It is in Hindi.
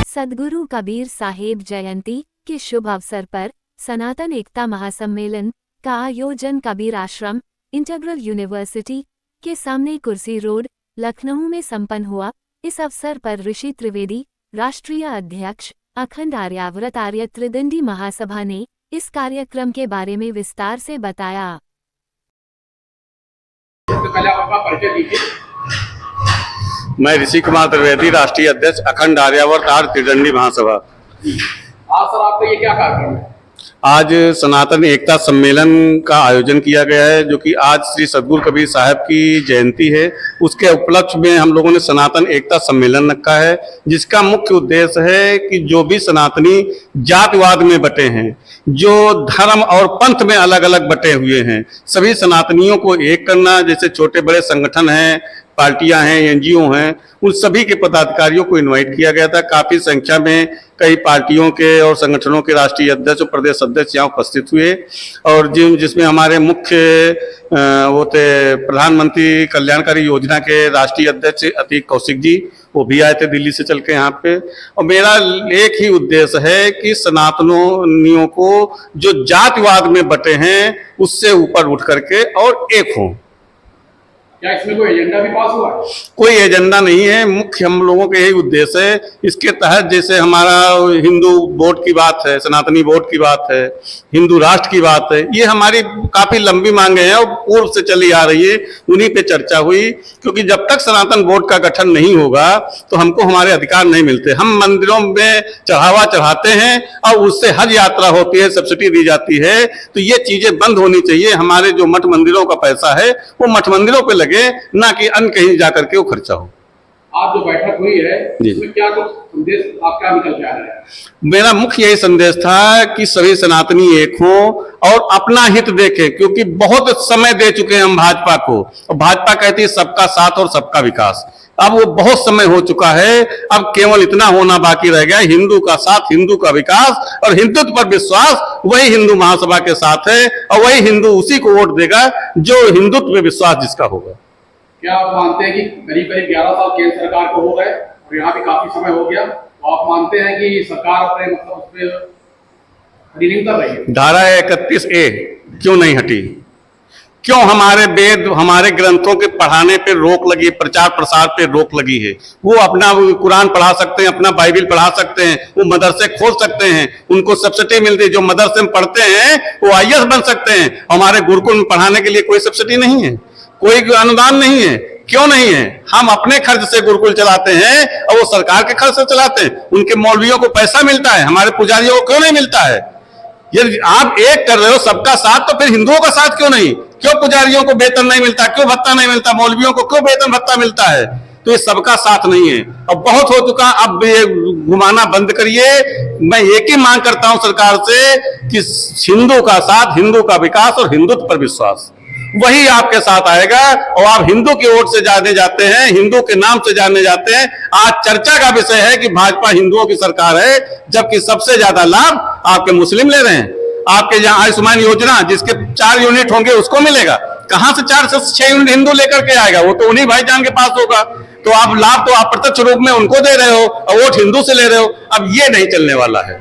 सद्गुरु कबीर साहेब जयंती के शुभ अवसर पर सनातन एकता महासम्मेलन का आयोजन कबीर आश्रम इंटीग्रल यूनिवर्सिटी के सामने कुर्सी रोड लखनऊ में संपन्न हुआ। इस अवसर पर ऋषि त्रिवेदी, राष्ट्रीय अध्यक्ष अखंड आर्यावर्त आर्य त्रिदंडी महासभा ने इस कार्यक्रम के बारे में विस्तार से बताया। मैं ऋषि कुमार त्रिवेदी, राष्ट्रीय अध्यक्ष अखंड आर्यावर्त आर्य त्रिदंडी महासभा। आज सर आपका ये क्या कार्यक्रम है? आज सनातन एकता सम्मेलन का आयोजन किया गया है, जो कि आज श्री सद्गुरु कबीर साहब की जयंती है। उसके उपलक्ष्य में हम लोगों ने सनातन एकता सम्मेलन रखा है, जिसका मुख्य उद्देश्य है कि जो भी सनातनी जातिवाद में बटे हैं, जो धर्म और पंथ में अलग अलग बटे हुए हैं, सभी सनातनियों को एक करना। जैसे छोटे बड़े संगठन हैं, पार्टियां हैं, एनजीओ हैं, उन सभी के पदाधिकारियों को इनवाइट किया गया था। काफी संख्या में कई पार्टियों के और संगठनों के राष्ट्रीय अध्यक्ष और प्रदेश अध्यक्ष यहाँ उपस्थित हुए, और जिसमें हमारे मुख्य वो थे प्रधानमंत्री कल्याणकारी योजना के राष्ट्रीय अध्यक्ष अतीक कौशिक जी, वो भी आए थे दिल्ली से चल के यहाँ पे। और मेरा एक ही उद्देश्य है कि सनातनियों को जो जातिवाद में बटे हैं उससे ऊपर उठ करके और एक हों। क्या इसमें कोई एजेंडा भी पास हुआ है? कोई एजेंडा नहीं है, मुख्य हम लोगों के यही उद्देश्य है। इसके तहत जैसे हमारा हिंदू वोट की बात है, सनातनी वोट की बात है, हिंदू राष्ट्र की बात है, ये हमारी काफी लंबी मांगे हैं और पूर्व से चली आ रही है। उन्हीं पे चर्चा हुई, क्योंकि जब तक सनातन बोर्ड का गठन नहीं होगा तो हमको हमारे अधिकार नहीं मिलते। हम मंदिरों में चढ़ावा चढ़ाते हैं और उससे हज यात्रा होती है, सब्सिडी दी जाती है, तो ये चीजें बंद होनी चाहिए। हमारे जो मठ मंदिरों का पैसा है वो मठ मंदिरों पे ना कि अन्य कहीं जाकर के वो खर्चा हो। आज जो बैठक हुई है इसमें क्या कुछ संदेश आपका निकल के आ रहा है? मेरा मुख्य यही संदेश था कि सभी सनातनी एक हों और अपना हित देखें, क्योंकि बहुत समय दे चुके हैं हम भाजपा को, और भाजपा कहती है सबका साथ और सबका विकास। अब वो बहुत समय हो चुका है, अब केवल इतना होना बाकी रह गया, हिंदू का साथ, हिंदू का विकास और हिंदुत्व पर विश्वास। वही हिंदू महासभा के साथ है और वही हिंदू उसी को वोट देगा जो हिंदुत्व में विश्वास जिसका होगा। क्या आप मानते हैं कि करीब 11 साल केंद्र सरकार को हो गए और यहाँ भी काफी समय हो गया, तो आप मानते हैं कि सरकार अपने मतलब उस पर खड़ी नहीं कर रही है? धारा 31A क्यों नहीं हटी? क्यों हमारे वेद, हमारे ग्रंथों के पढ़ाने पे रोक लगी, प्रचार प्रसार पे रोक लगी है? वो अपना कुरान पढ़ा सकते हैं, अपना बाइबिल पढ़ा सकते हैं, वो मदरसे खोल सकते हैं, उनको सब्सिडी मिलती है। जो मदरसे में पढ़ते हैं वो IAS बन सकते हैं। हमारे गुरुकुल में पढ़ाने के लिए कोई सब्सिडी नहीं है, कोई अनुदान नहीं है। क्यों नहीं है? हम अपने खर्च से गुरुकुल चलाते हैं और वो सरकार के खर्च से चलाते हैं। उनके मौलवियों को पैसा मिलता है, हमारे पुजारियों को क्यों नहीं मिलता है? यदि आप एक कर रहे हो सबका साथ, तो फिर हिंदुओं का साथ क्यों नहीं? क्यों पुजारियों को वेतन नहीं मिलता, क्यों भत्ता नहीं मिलता, मौलवियों को क्यों वेतन भत्ता मिलता है? तो ये सबका साथ नहीं है। अब बहुत हो चुका, अब ये घुमाना बंद करिए। मैं एक ही मांग करता हूं सरकार से कि हिंदू का साथ, हिंदू का विकास और हिंदुत्व पर विश्वास, वही आपके साथ आएगा। और आप हिंदू की ओर से जाने जाते हैं, हिंदू के नाम से जाने जाते हैं। आज चर्चा का विषय है कि भाजपा हिंदुओं की सरकार है, जबकि सबसे ज्यादा लाभ आपके मुस्लिम ले रहे हैं। आपके यहाँ आयुष्मान योजना जिसके 4 यूनिट होंगे उसको मिलेगा, कहां से 4 से 6 यूनिट हिंदू लेकर के आएगा? वो तो उन्हीं भाईजान के पास होगा। तो आप लाभ तो अप्रत्यक्ष रूप में उनको दे रहे हो और वोट हिंदू से ले रहे हो। अब ये नहीं चलने वाला है।